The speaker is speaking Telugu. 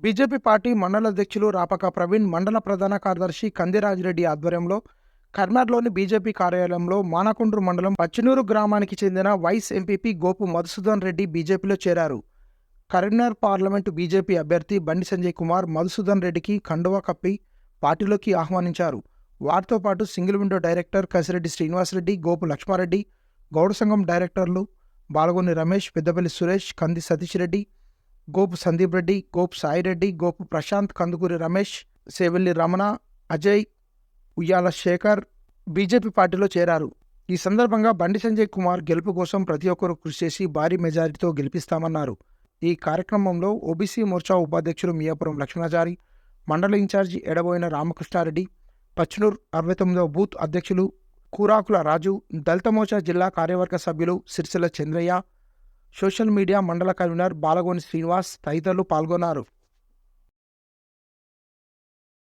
బీజేపీ పార్టీ మండల అధ్యక్షులు రాపక ప్రవీణ్, మండల ప్రధాన కార్యదర్శి కందిరాజిరెడ్డి ఆధ్వర్యంలో కర్నార్లోని బీజేపీ కార్యాలయంలో మానకొండ్రు మండలం పచ్చినూరు గ్రామానికి చెందిన వైస్ ఎంపీపీ గోపు మధుసూదన్ రెడ్డి బీజేపీలో చేరారు. కరీంనగర్ పార్లమెంటు బీజేపీ అభ్యర్థి బండి సంజయ్ కుమార్ మధుసూదన్ రెడ్డికి కండువా కప్పి పార్టీలోకి ఆహ్వానించారు. వారితో పాటు single window director Kasireddy Srinivasareddy, Gopu Laxmareddy, Gouda సంఘం డైరెక్టర్లు బాలగొని రమేష్, పెద్దపల్లి సురేష్, కంది సతీష్ రెడ్డి, గోపు సందీప్ రెడ్డి, గోపు సాయిరెడ్డి, గోపు ప్రశాంత్, కందుకూరి రమేష్, సేవెల్లి రమణ, అజయ్, ఉయ్యాల శేఖర్ బీజేపీ పార్టీలో చేరారు. ఈ సందర్భంగా బండి సంజయ్ కుమార్ గెలుపు కోసం ప్రతి ఒక్కరూ కృషి చేసి భారీ మెజారిటీతో గెలిపిస్తామన్నారు. ఈ కార్యక్రమంలో ఓబీసీ మోర్చా ఉపాధ్యక్షులు మియాపురం లక్ష్మణాచారి, మండల ఇన్ఛార్జి ఎడబోయిన రామకృష్ణారెడ్డి, పచ్నూర్ 69వ బూత్ అధ్యక్షులు కూరాకుల రాజు, దళిత మోర్చా జిల్లా కార్యవర్గ సభ్యులు సిరిసిల్ల చంద్రయ్య, సోషల్ మీడియా మండల కన్వీనర్ బాలగోని శ్రీనివాస్ తదితరులు పాల్గొన్నారు.